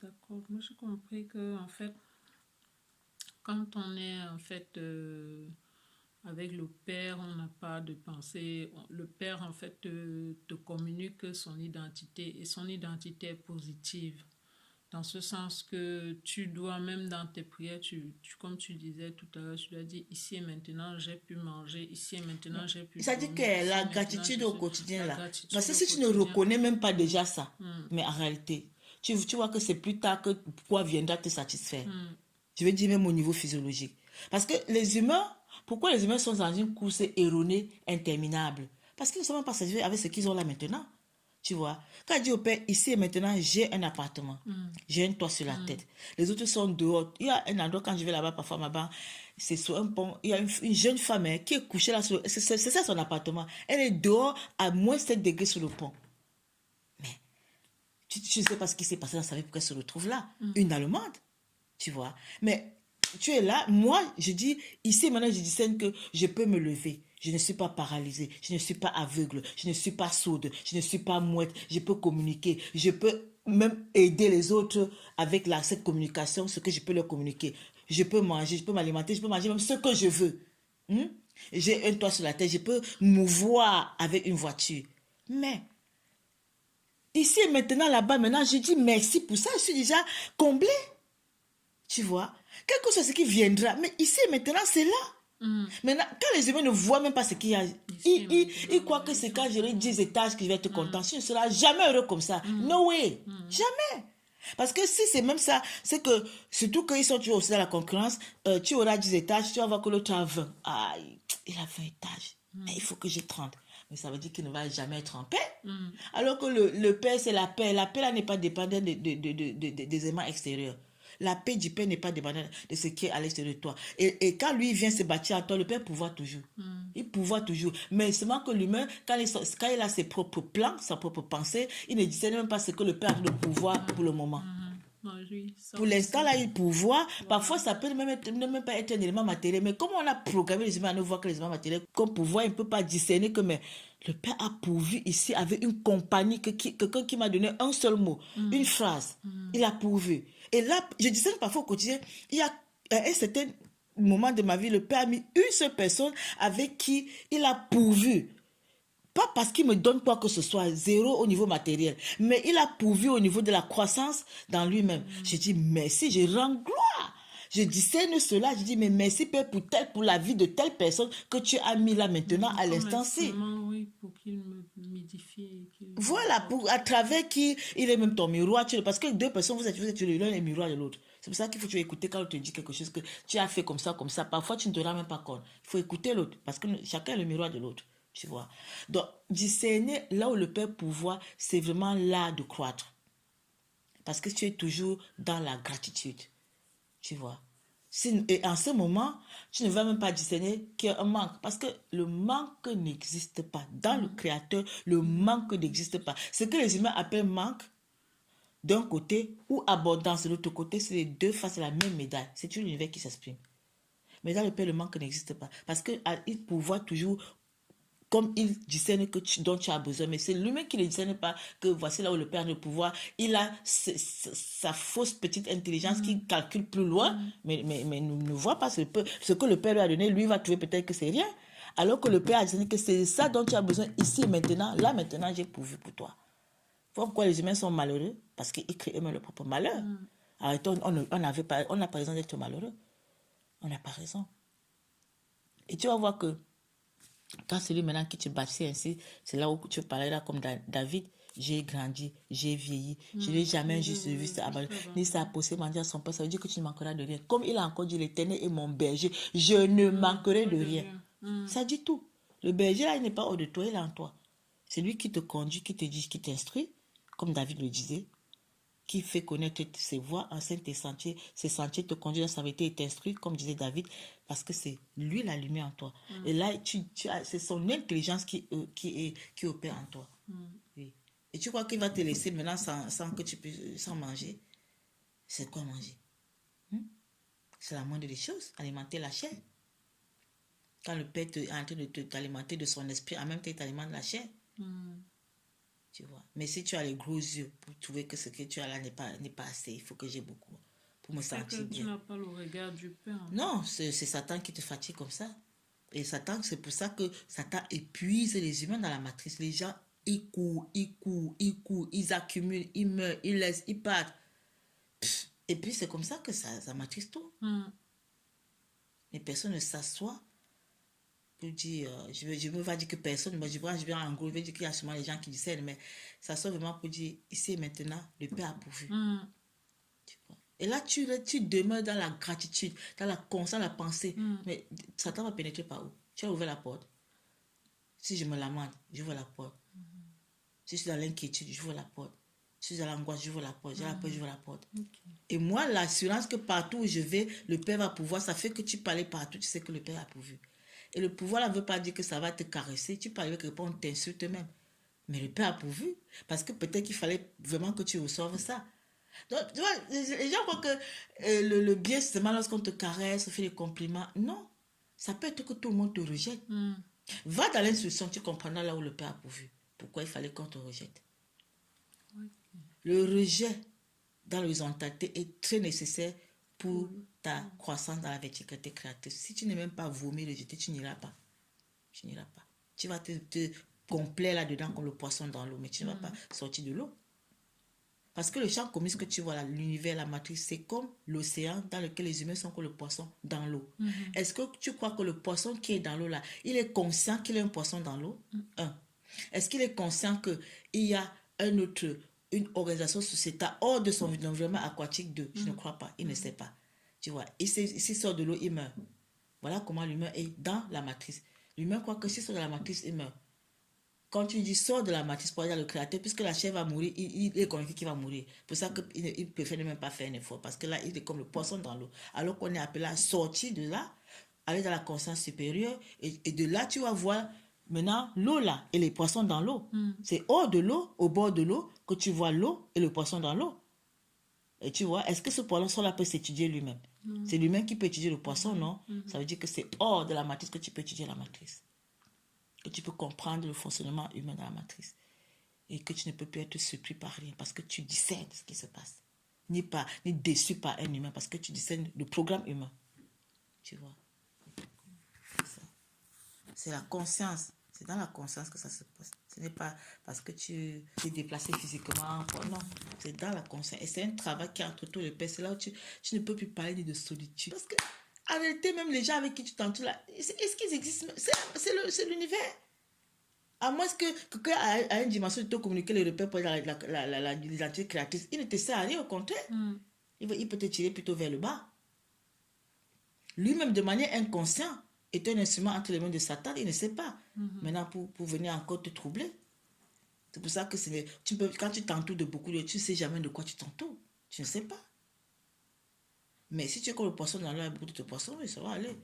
d'accord. Moi, j'ai compris que, en fait, quand on est, en fait, avec le père, on n'a pas de pensée. Le père, en fait, te communique son identité et son identité est positive. Dans ce sens que tu dois, même dans tes prières, comme tu disais tout à l'heure, tu dois dire ici et maintenant j'ai pu manger, ici et maintenant j'ai pu Ça dit que dormir, ici et la maintenant je gratitude au suis. quotidien, La là. Parce gratitude que au si tu ne quotidien. reconnais même pas Hmm, déjà ça, hmm, mais en réalité, tu vois que c'est plus tard que quoi viendra te satisfaire. hmm, Je veux dire même au niveau physiologique. Parce que les humains, pourquoi les humains sont dans une course erronée interminable? Parce qu'ils ne sont même pas satisfaits avec ce qu'ils ont là maintenant. Tu vois, quand je dis au père, ici et maintenant, j'ai un appartement, hmm, j'ai un toit sur la hmm, tête. Les autres sont dehors. Il y a un endroit, quand je vais là-bas, parfois, là-bas, c'est sur un pont. Il y a une jeune femme qui est couchée là, c'est ça son appartement. Elle est dehors à moins 7 degrés sur le pont. Mais tu ne sais pas ce qui s'est passé dans sa vie pour qu'elle se retrouve là. Une Allemande, tu vois. Mais tu es là, moi, je dis, ici maintenant, je discerne que je peux me lever. Je ne suis pas paralysée, je ne suis pas aveugle, je ne suis pas sourde, je ne suis pas muette, je peux communiquer, je peux même aider les autres avec cette communication, ce que je peux leur communiquer. Je peux manger, je peux m'alimenter, je peux manger même ce que je veux. Hmm? J'ai un toit sur la tête, je peux mouvoir avec une voiture. Mais ici et maintenant, là-bas, maintenant, je dis merci pour ça, je suis déjà comblée. Tu vois, quelque chose ce qui viendra. Mais ici, maintenant, c'est là. hmm. Maintenant, quand les humains ne voient même pas ce qu'il y a, Ici et ils maintenant, croient que les c'est choses quand j'aurai sont. 10 étages que je vais être Hmm, content. Tu ne seras jamais heureux comme ça. hmm, No way. hmm, Jamais. Parce que si c'est même ça, c'est que, surtout qu'ils sont toujours aussi dans la concurrence, tu auras 10 étages, tu vas voir que l'autre a 20. Aïe, il a 20 étages. Mais il faut que j'ai 30. Mais ça veut dire qu'il ne va jamais être en paix. hmm. Alors que le paix, c'est la paix. La paix, là, n'est pas dépendante des éléments extérieurs. La paix du Père n'est pas dépendante de ce qui est à l'extérieur de toi. Et quand lui vient se bâtir à toi, le Père pouvoir toujours. Il pouvoir toujours. Mais seulement que l'humain, quand il a ses propres plans, sa propre pensée, il ne discerne même pas ce que le Père a de pouvoir pour le moment. Non, oui, ça Pour l'instant, aussi. là, il pouvoir, Voilà. parfois, ça peut ne même pas être un élément matériel. Mais comment on a programmé les humains à ne voir que les éléments matériels, comme pouvoir, il ne peut pas discerner que mais, le Père a pourvu ici avec une compagnie, quelqu'un qui m'a donné un seul mot, une phrase. Il a pourvu. Et là, je discerne parfois au quotidien, il y a un certain moment de ma vie, le Père a mis une seule personne avec qui il a pourvu. Pas parce qu'il me donne quoi que ce soit, zéro au niveau matériel, mais il a pourvu au niveau de la croissance dans lui-même. Je dis merci, je rends gloire. Je discerne cela, je dis mais merci Père pour la vie de telle personne que tu as mis là maintenant à Comme l'instant-ci. instrument, oui, pour qu'il me m'édifie et qu'il Voilà, m'apporte. à travers qui il est même ton miroir. Parce que deux personnes, vous êtes l'un et le miroir de l'autre. C'est pour ça qu'il faut que tu écouter quand on te dit quelque chose que tu as fait comme ça, comme ça. Parfois, tu ne te rends même pas compte. Il faut écouter l'autre parce que chacun est le miroir de l'autre. Tu vois. Donc, discerner là où le Père pouvoir, c'est vraiment là de croître. Parce que tu es toujours dans la gratitude. Tu vois. Et en ce moment, tu ne vas même pas discerner qu'il y a un manque. Parce que le manque n'existe pas. Dans le Créateur, le manque n'existe pas. Ce que les humains appellent manque, d'un côté, ou abondance de l'autre côté, c'est les deux faces de la même médaille. C'est une univers qui s'exprime. Mais dans le Père, le manque n'existe pas. Parce qu'il pouvoir toujours, comme il discerne dont tu as besoin, mais c'est lui-même qui ne discerne pas que voici là où le Père a le pouvoir. Il a sa fausse petite intelligence qui calcule plus loin, mais ne voit pas ce que le Père lui a donné. Lui va trouver peut-être que c'est rien. Alors que le Père a discerné que c'est ça dont tu as besoin ici et maintenant. Là maintenant, j'ai pourvu pour toi. Pourquoi les humains sont malheureux? Parce qu'ils créent eux-mêmes leur propre malheur. Arrêtons, on n'a pas raison d'être malheureux. On n'a pas raison. Et tu vas voir que quand celui maintenant qui te bâtit ainsi, c'est là où tu parleras comme David. J'ai grandi, j'ai vieilli, je n'ai jamais juste vu ça, ni ça a posé manger à son père. Ça veut dire que tu ne manqueras de rien. Comme il a encore dit, l'Éternel est mon berger, je ne manquerai de rien. Ça dit tout. Le berger là, il n'est pas hors de toi, il est en toi. C'est lui qui te conduit, qui te dit, qui t'instruit, comme David le disait, qui fait connaître ses voies, enseigne tes sentiers, ses sentiers te conduisent dans sa vérité et t'instruit, comme disait David, parce que c'est lui la lumière en toi. Et là, c'est son intelligence qui opère en toi. Oui. Et tu crois qu'il va te laisser maintenant sans que tu puisses, sans manger? C'est quoi manger? C'est la moindre des choses, alimenter la chair. Quand le Père est en train de t'alimenter de son esprit, en même temps, il t'alimente la chair. Tu vois. Mais si tu as les gros yeux pour trouver que ce que tu as là n'est pas assez, il faut que j'ai beaucoup pour me C'est que sentir tu bien. n'as pas le regard du Père. En fait. Non, c'est Satan qui te fatigue comme ça. Et Satan, c'est pour ça que Satan épuise les humains dans la matrice. Les gens, ils courent, ils courent, ils courent, ils accumulent, ils meurent, ils laissent, ils partent. Et puis c'est comme ça que ça matrice tout. Les personnes ne s'assoient pour dire, je me vais dire que personne, moi je vais en gros, je vais dire qu'il y a sûrement les gens qui discernent, mais ça sort vraiment pour dire, ici et maintenant, le Père a pourvu. Tu vois. Et là, tu demeures dans la gratitude, dans la conscience, la pensée. Mais Satan va pénétrer par où? Tu as ouvert la porte. Si je me lamente, j'ouvre la porte. Si je suis dans l'inquiétude, j'ouvre la porte. Si je suis dans l'angoisse, j'ouvre la porte. J'ai la peur, j'ouvre la porte. Et moi, l'assurance que partout où je vais, le Père va pouvoir, ça fait que tu parles partout, tu sais que le Père a pourvu. Et le pouvoir ne veut pas dire que ça va te caresser. Tu parles avec quelqu'un, on t'insulte même. Mais le Père a pourvu. Parce que peut-être qu'il fallait vraiment que tu reçoives ça. Donc, tu vois, les gens croient que le bien, c'est seulement lorsqu'on te caresse, on fait des compliments. Non. Ça peut être que tout le monde te rejette. Va dans l'instruction, tu comprendras là où le Père a pourvu. Pourquoi il fallait qu'on te rejette. Le rejet dans l'horizontalité est très nécessaire pour ta croissance dans la verticalité créatrice. Si tu n'es même pas vomi, rejeté, tu n'iras pas. Tu n'iras pas. Tu vas te complaire là-dedans comme le poisson dans l'eau, mais tu ne vas pas sortir de l'eau. Parce que le champ commun que tu vois là, l'univers, la matrice, c'est comme l'océan dans lequel les humains sont comme le poisson dans l'eau. Est-ce que tu crois que le poisson qui est dans l'eau là, il est conscient qu'il est un poisson dans l'eau? Est-ce qu'il est conscient qu'il y a une organisation sociétale hors de son environnement aquatique? Je ne crois pas. Il ne sait pas. Tu vois, s'il sort de l'eau, il meurt. Voilà comment l'humain est dans la matrice. L'humain croit que s'il sort de la matrice, il meurt. Quand tu dis sors de la matrice pour aller dans le créateur, puisque la chair va mourir, il est convaincu qu'il va mourir. Pour ça qu'il préfère ne même pas faire un effort. Parce que là, il est comme le poisson dans l'eau. Alors qu'on est appelé à sortir de là, aller dans la conscience supérieure. Et de là, tu vas voir maintenant l'eau là et les poissons dans l'eau. C'est hors de l'eau, au bord de l'eau, que tu vois l'eau et le poisson dans l'eau. Et tu vois, est-ce que ce poisson-là peut s'étudier lui-même? C'est lui-même qui peut étudier le poisson, non? Ça veut dire que c'est hors de la matrice que tu peux étudier la matrice. Que tu peux comprendre le fonctionnement humain dans la matrice. Et que tu ne peux plus être surpris par rien parce que tu discernes ce qui se passe. Ni déçu par un humain parce que tu discernes le programme humain. Tu vois? C'est la conscience. C'est dans la conscience que ça se passe. Ce n'est pas parce que tu es déplacé physiquement. Non, c'est dans la conscience. Et c'est un travail qui est entre tous les pères. C'est là où tu ne peux plus parler ni de solitude. Parce que, en réalité, même les gens avec qui tu t'entoures là, est-ce qu'ils existent? C'est l'univers. À moins que quelqu'un a une dimension de te communiquer les repères pour l'identité créatrice, il ne te sert à rien, au contraire. Il peut te tirer plutôt vers le bas. Lui-même, de manière inconsciente, est un instrument entre les mains de Satan, il ne sait pas. Maintenant, pour venir encore te troubler. C'est pour ça que quand tu t'entoures de beaucoup de choses, tu ne sais jamais de quoi tu t'entoures. Tu ne sais pas. Mais si tu es comme le poisson dans l'eau, beaucoup de poissons, ça va aller.